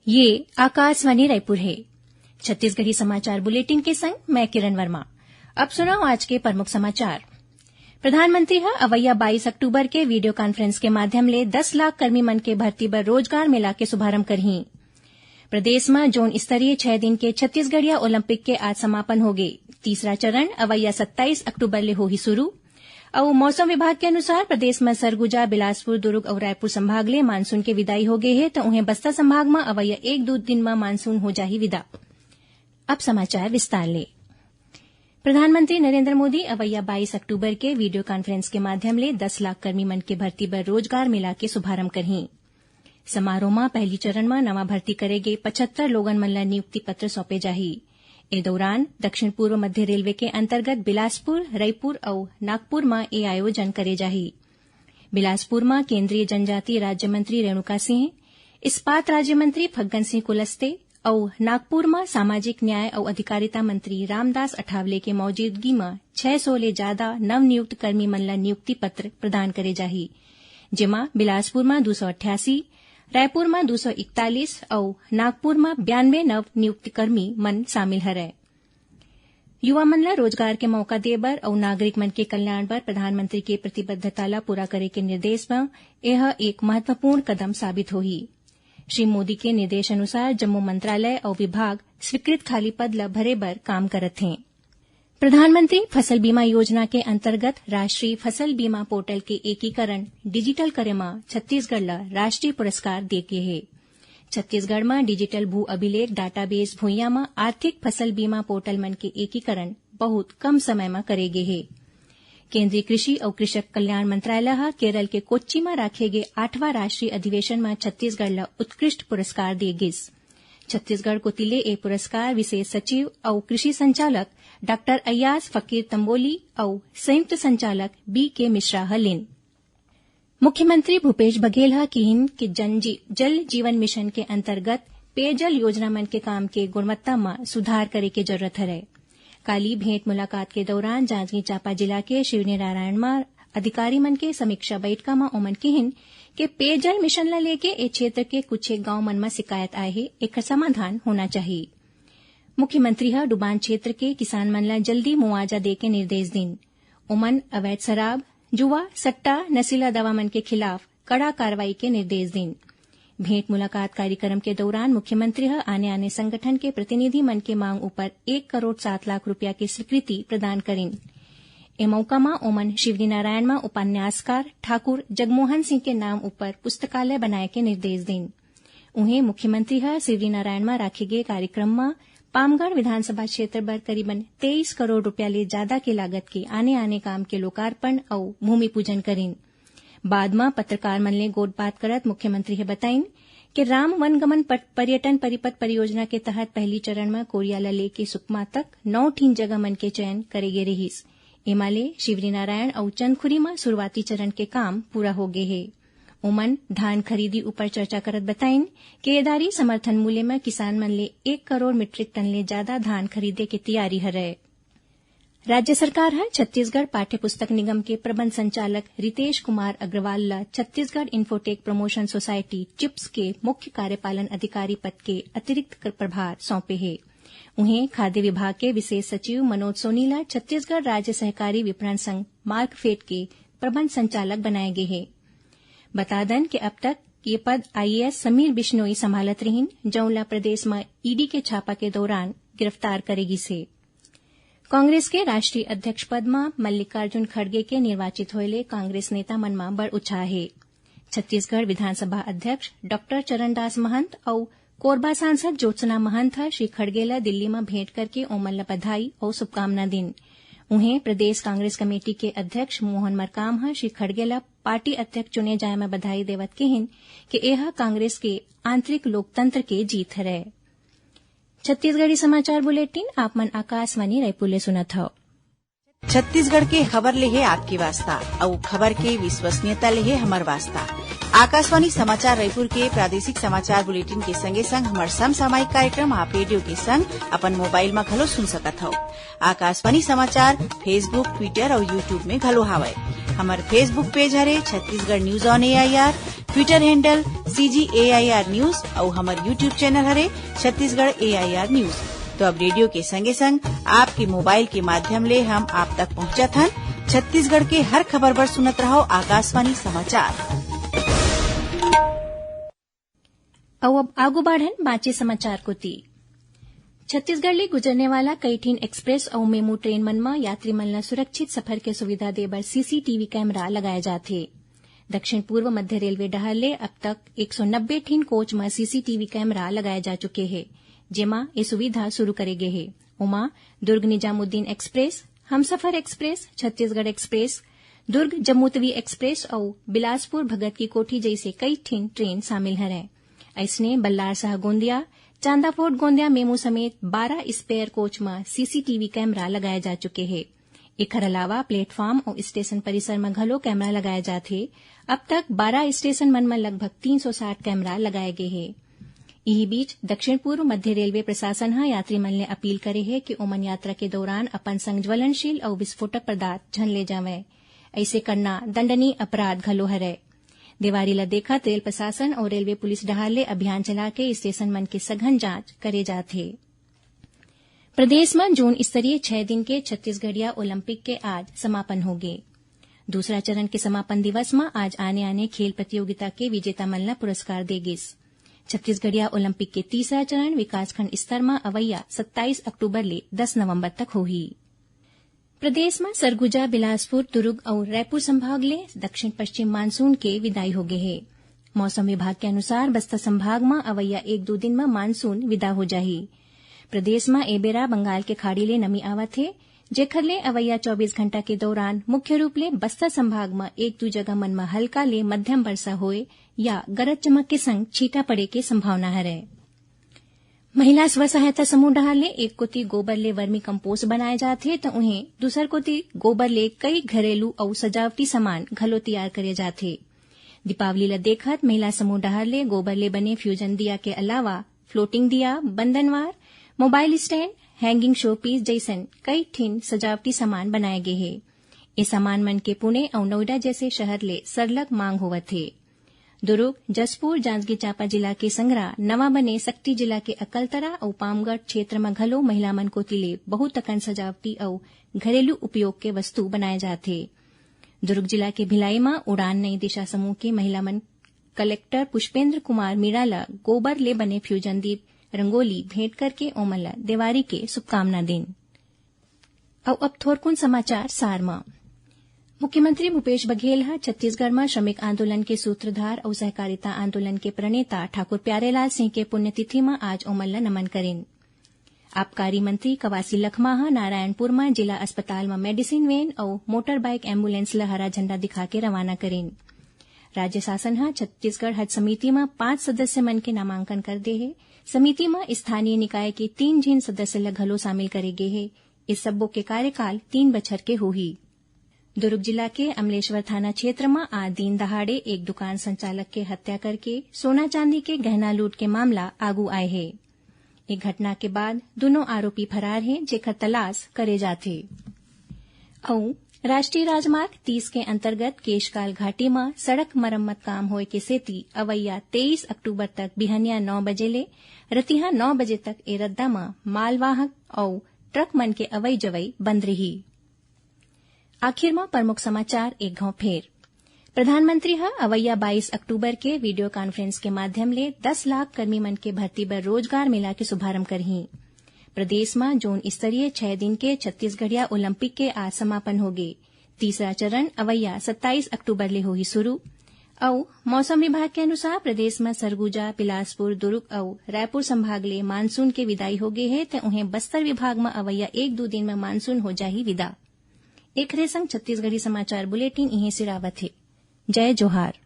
ये आकाशवाणी रायपुर है। छत्तीसगढ़ी समाचार बुलेटिन के संग मैं किरण वर्मा। अब सुनाओ आज के प्रमुख समाचार। प्रधानमंत्री ह अवैया 22 अक्टूबर के वीडियो कॉन्फ्रेंस के माध्यम ले 10 लाख कर्मी मन के भर्ती बर रोजगार मेला के शुभारंभ करही। प्रदेश में जोन स्तरीय 6 दिन के छत्तीसगढ़िया ओलंपिक के आज समापन होगे। तीसरा चरण अवैया 27 अक्टूबर ले होही शुरू। और मौसम विभाग के अनुसार प्रदेश में सरगुजा, बिलासपुर, दुर्ग और रायपुर संभाग ले मानसून के विदाई हो गए है तो उन्हें बस्तर संभाग में अवैया 1-2 दिन में मानसून हो जाही विदा। अब समाचार विस्तार ले। प्रधानमंत्री नरेंद्र मोदी अवैया 22 अक्टूबर के वीडियो कॉन्फ्रेंस के माध्यम ले 10 लाख कर्मी मन के भर्ती बर रोजगार मेला के शुभारंभ करही। समारोह में पहली चरण में नवा भर्ती करेगे 75 लोगन मन ला नियुक्ति पत्र सौंपे जाही। ए दौरान दक्षिण पूर्व मध्य रेलवे के अंतर्गत बिलासपुर, रायपुर और नागपुर में ए आयोजन करे जाही। बिलासपुर में केंद्रीय जनजातीय राज्य मंत्री रेणुका सिंह, इस्पात राज्य मंत्री फग्गन सिंह कुलस्ते और नागपुर में सामाजिक न्याय और अधिकारिता मंत्री रामदास अठावले के मौजूदगी में 600 ले ज्यादा नवनियुक्त कर्मी मन ला नियुक्ति पत्र प्रदान करे जाही, जेमा बिलासपुर में 288, रायपुर में 241 और नागपुर में 92 नव नियुक्त कर्मी मन शामिल हरय। युवा मन ला रोजगार के मौका दे बर और नागरिक मन के कल्याण बर प्रधानमंत्री के प्रतिबद्धता ला पूरा करे के निर्देश में यह एक महत्वपूर्ण कदम साबित होही। श्री मोदी के निर्देश अनुसार जम्मू मंत्रालय और विभाग स्वीकृत खाली पद ला भरे बर काम करत हैं। प्रधानमंत्री फसल बीमा योजना के अंतर्गत राष्ट्रीय फसल बीमा पोर्टल के एकीकरण डिजिटल करे में छत्तीसगढ़ ला राष्ट्रीय पुरस्कार देके है। छत्तीसगढ़ में डिजिटल भू अभिलेख डाटाबेस भुइयां में आर्थिक फसल बीमा पोर्टल मन के एकीकरण बहुत कम समय में करेगे है। केंद्रीय कृषि और कृषक कल्याण मंत्रालय केरल के कोच्चि में राखे गे 8वां राष्ट्रीय अधिवेशन में छत्तीसगढ़ ला उत्कृष्ट पुरस्कार दे गिस। छत्तीसगढ़ को तिले ए पुरस्कार विशेष सचिव और कृषि संचालक डॉक्टर अय्याज फकीर तंबोली और संयुक्त संचालक बी के मिश्रा हलिन। मुख्यमंत्री भूपेश बघेल किहिन कि जल जीवन मिशन के अंतर्गत पेयजल योजना मन के काम के गुणवत्ता में सुधार करे के जरूरत है। काली भेंट मुलाकात के दौरान जांजगीर चांपा जिला के शिवनारायण में अधिकारी मन के समीक्षा बैठक में ओमन किहिन कि पेयजल मिशन ला लेके ए क्षेत्र के कुछ गांव मन में शिकायत आए है, एक समाधान होना चाहिए। मुख्यमंत्री डुबान क्षेत्र के किसान मन ला जल्दी मुआवजा दे के निर्देश दिन। ओमन अवैध शराब, जुआ, सट्टा, नशीला दवा मन के खिलाफ कड़ा कार्रवाई के निर्देश दिन। भेंट मुलाकात कार्यक्रम के दौरान मुख्यमंत्री आने संगठन के प्रतिनिधि मन के मांग ऊपर 1 करोड़ 7 लाख रुपया की स्वीकृति प्रदान करें। ए मौका में ओमन शिवनारायण में उपन्यासकार ठाकुर जगमोहन सिंह के नाम ऊपर पुस्तकालय बनाए के निर्देश दिन। उन्हें मुख्यमंत्री शिवनारायण में राखे गए कार्यक्रम में पामगढ़ विधानसभा क्षेत्र पर करीबन 23 करोड़ रुपया ले ज्यादा के लागत के आने काम के लोकार्पण और भूमि पूजन करें। बाद में पत्रकार मन ले गोटबात करत मुख्यमंत्री बताइन कि राम वनगमन पर्यटन परिपथ परियोजना के तहत पहली चरण में कोरियाला लेके सुकमा तक 9 ठीन जगह मन के चयन करे गे रहिस। एमाले शिवनारायण और चंदखुरी में शुरुआती चरण के काम पूरा हो गए है। ओमन धान खरीदी ऊपर चर्चा करत बताइन कि एदारी समर्थन मूल्य में किसान मन ले 1 करोड़ मीट्रिक टन ले ज्यादा धान खरीदे की तैयारी हरय। राज्य सरकार छत्तीसगढ़ पाठ्य पुस्तक निगम के प्रबंध संचालक रितेश कुमार अग्रवाल ला Chhattisgarh infotech promotion society chips के मुख्य कार्यपालन अधिकारी पद के अतिरिक्त प्रभार सौंपे है। उन्हें खाद्य विभाग के विशेष सचिव मनोज सोनी ला छत्तीसगढ़ राज्य सहकारी विपणन संघ मार्कफेड के प्रबंध संचालक बनाए गए हैं। बता दें कि अब तक ये पद आईएएस समीर बिश्नोई संभालत रहीन, जौला प्रदेश में ईडी के छापा के दौरान गिरफ्तार करेगी से। कांग्रेस के राष्ट्रीय अध्यक्ष पद में मल्लिकार्जुन खड़गे के निर्वाचित होले कांग्रेस नेता मन में बड़ उत्साह है। छत्तीसगढ़ विधानसभा अध्यक्ष डॉक्टर चरणदास महंत और कोरबा सांसद ज्योत्सना महंत श्री खड़गे ला दिल्ली में भेंट करके ओमन ला बधाई और शुभकामना दिन। उन्हें प्रदेश कांग्रेस कमेटी के अध्यक्ष मोहन मरकाम श्री खड़गे ला पार्टी अध्यक्ष चुने जाए में बधाई देवत कहिन कि यह कांग्रेस के आंतरिक लोकतंत्र के जीत है। छत्तीसगढ़ी समाचार बुलेटिन आप मन आकाशवाणी रायपुर ले सुनत हव। छत्तीसगढ़ के खबर ले है आपके वास्ता और खबर के विश्वसनीयता ले है हमर वास्ता। आकाशवाणी समाचार रायपुर के प्रादेशिक समाचार बुलेटिन के संगे संग हमार समसामयिक कार्यक्रम आप रेडियो के संग अपन मोबाइल में घलो सुन सकत हव। आकाशवाणी समाचार फेसबुक, ट्विटर और यूट्यूब में घलो हावय। हमार फेसबुक पेज हरे Chhattisgarh news on AIR, Twitter handle CGAIR news और हमार यूट्यूब चैनल हरे छत्तीसगढ़ AIR न्यूज। तो अब रेडियो के संगे संग आपके मोबाइल के माध्यम ले हम आप तक पहुंचत हन। छत्तीसगढ़ के हर खबर पर सुनत रहो आकाशवाणी समाचार। अब आगू बढ़न बाँचे समाचार को ती। छत्तीसगढ़ ले गुजरने वाला कई ठीन एक्सप्रेस और मेमू ट्रेन मन में यात्री मन ला सुरक्षित सफर के सुविधा देबर CCTV कैमरा लगाए जाथे। दक्षिण पूर्व मध्य रेलवे डहर ले अब तक 190 ठीन कोच में CCTV कैमरा लगाए जा चुके हैं, जेमा ये सुविधा शुरू करे गे हे। उमा Durg Nizamuddin express, Humsafar express, Chhattisgarh express, Durg Jammu Tawi express और बिलासपुर भगत की कोठी जैसे कई ठीन ट्रेन शामिल हैं। ऐसने बल्लार शाह गोंदिया, चांदाफोर्ट गोंदिया मेमू समेत 12 स्पेयर कोच में CCTV कैमरा लगाए जा चुके हैं। एकर अलावा प्लेटफॉर्म और स्टेशन परिसर में घलो कैमरा लगाए जाथे। अब तक 12 स्टेशन मन में लगभग 360 कैमरा लगाए गए हैं। यही बीच दक्षिण पूर्व मध्य रेलवे प्रशासन हा यात्री मन ने अपील करे है कि ओमन यात्रा के दौरान अपन संग ज्वलनशील और विस्फोटक पदार्थ झन ले जावे। ऐसे करना दंडनीय अपराध घलो हरे। देवारी ला देखत रेल प्रशासन और रेलवे पुलिस डहार ले अभियान चला के स्टेशन मन के सघन जांच करे जाथे। प्रदेश में जून स्तरीय 6 दिन के छत्तीसगढ़िया ओलंपिक के आज समापन हो गए। दूसरा चरण के समापन दिवस में आज आने खेल प्रतियोगिता के विजेता मन ला पुरस्कार देगिस। छत्तीसगढ़िया ओलंपिक के तीसरा चरण विकासखंड स्तर में अवैया 27 अक्टूबर ले 10 नवंबर तक होही। प्रदेश में सरगुजा, बिलासपुर, दुर्ग और रायपुर संभाग ले दक्षिण पश्चिम मानसून के विदाई हो गए है। मौसम विभाग के अनुसार बस्तर संभाग में अवैया 1-2 दिन में मानसून विदा हो जाही। प्रदेश में एबेरा बंगाल के खाड़ी ले नमी आवत है, जेखर ले अवैया 24 घंटा के दौरान मुख्य रूप ले बस्तर संभाग में 1-2 जगह मन में हल्का ले मध्यम वर्षा होए या गरज चमक के संग छींटा पड़े के संभावना है। महिला स्व सहायता समूह डहार ले एक कोती गोबर ले वर्मी कंपोस्ट बनाए जाते तो उन्हें दूसर कोती गोबर ले कई घरेलू और सजावटी सामान घलो तैयार करे जाते। दीपावली ला देखत महिला समूह डहार ले गोबर ले बने फ्यूजन दिया के अलावा फ्लोटिंग दिया, बंधनवार, मोबाइल स्टैंड, हैंगिंग शो पीस जैसन कई ठीन सजावटी सामान बनाए गए हैं। ये सामान मन के पुणे और नोएडा जैसे शहर ले सरलग मांग होवत है। दुर्ग, जसपुर, जांजगीर चांपा जिला के संगरा, नवा बने सक्ती जिला के अकलतरा और पामगढ़ क्षेत्र में घलो महिला मन को तिले बहुत अकन सजावटी और घरेलू उपयोग के वस्तु बनाए जाते। दुर्ग जिला के भिलाई में उड़ान नई दिशा समूह के महिला मन कलेक्टर पुष्पेंद्र कुमार मीराला गोबर ले बने फ्यूजन दीप रंगोली भेंट करके ओमला देवारी के शुभकामना दिन। अब थोरकुन समाचार सार में। मुख्यमंत्री भूपेश बघेल हा छत्तीसगढ़ में श्रमिक आंदोलन के सूत्रधार और सहकारिता आंदोलन के प्रणेता ठाकुर प्यारेलाल सिंह के पुण्यतिथि में आज ओमला नमन करेन। आबकारी मंत्री कवासी लखमा हा नारायणपुर में जिला अस्पताल में मेडिसिन वैन और मोटर बाइक एम्बुलेंस ला हरा झंडा दिखा के रवाना करेन। राज्य शासन हा छत्तीसगढ़ हज समिति में 5 सदस्य मन के नामांकन कर दे है। समिति में स्थानीय निकाय के 3 जिन सदस्य ला घलो शामिल करे गे है। इस सबो के कार्यकाल 3 बछर के होही। दुर्ग जिला के अमलेश्वर थाना क्षेत्र में आज दिन दहाड़े एक दुकान संचालक के हत्या करके सोना चांदी के गहना लूट के मामला आगू आए है। एक घटना के बाद दोनों आरोपी फरार हैं, जेकर तलाश करे जाथे। और राष्ट्रीय राजमार्ग 30 के अंतर्गत केशकाल घाटी में सड़क मरम्मत काम होए के सेती अवैया 23 अक्टूबर तक बिहनिया 9 बजे ले रतिहा 9 बजे तक ए रद्दा में मालवाहक और ट्रक मन के अवई जवई बंद रही। आखिर में प्रमुख समाचार एक घाव फेर। प्रधानमंत्री हा अवैया 22 अक्टूबर के वीडियो कॉन्फ्रेंस के माध्यम ले 10 लाख कर्मी मन के भर्ती बर रोजगार मेला के शुभारंभ करही। प्रदेश में जून स्तरीय 6 दिन के छत्तीसगढ़िया ओलंपिक के आज समापन हो गए। तीसरा चरण अवैया 27 अक्टूबर ले होही शुरू। और मौसम विभाग के अनुसार प्रदेश में सरगुजा, बिलासपुर, दुर्ग और रायपुर संभाग ले मानसून के विदाई हो गए है तो उन्हें बस्तर विभाग में अवैया 1-2 दिन में मानसून हो जाही विदा। एक संग छत्तीसगढ़ी समाचार बुलेटिन इहे सिरावत है। जय जोहार।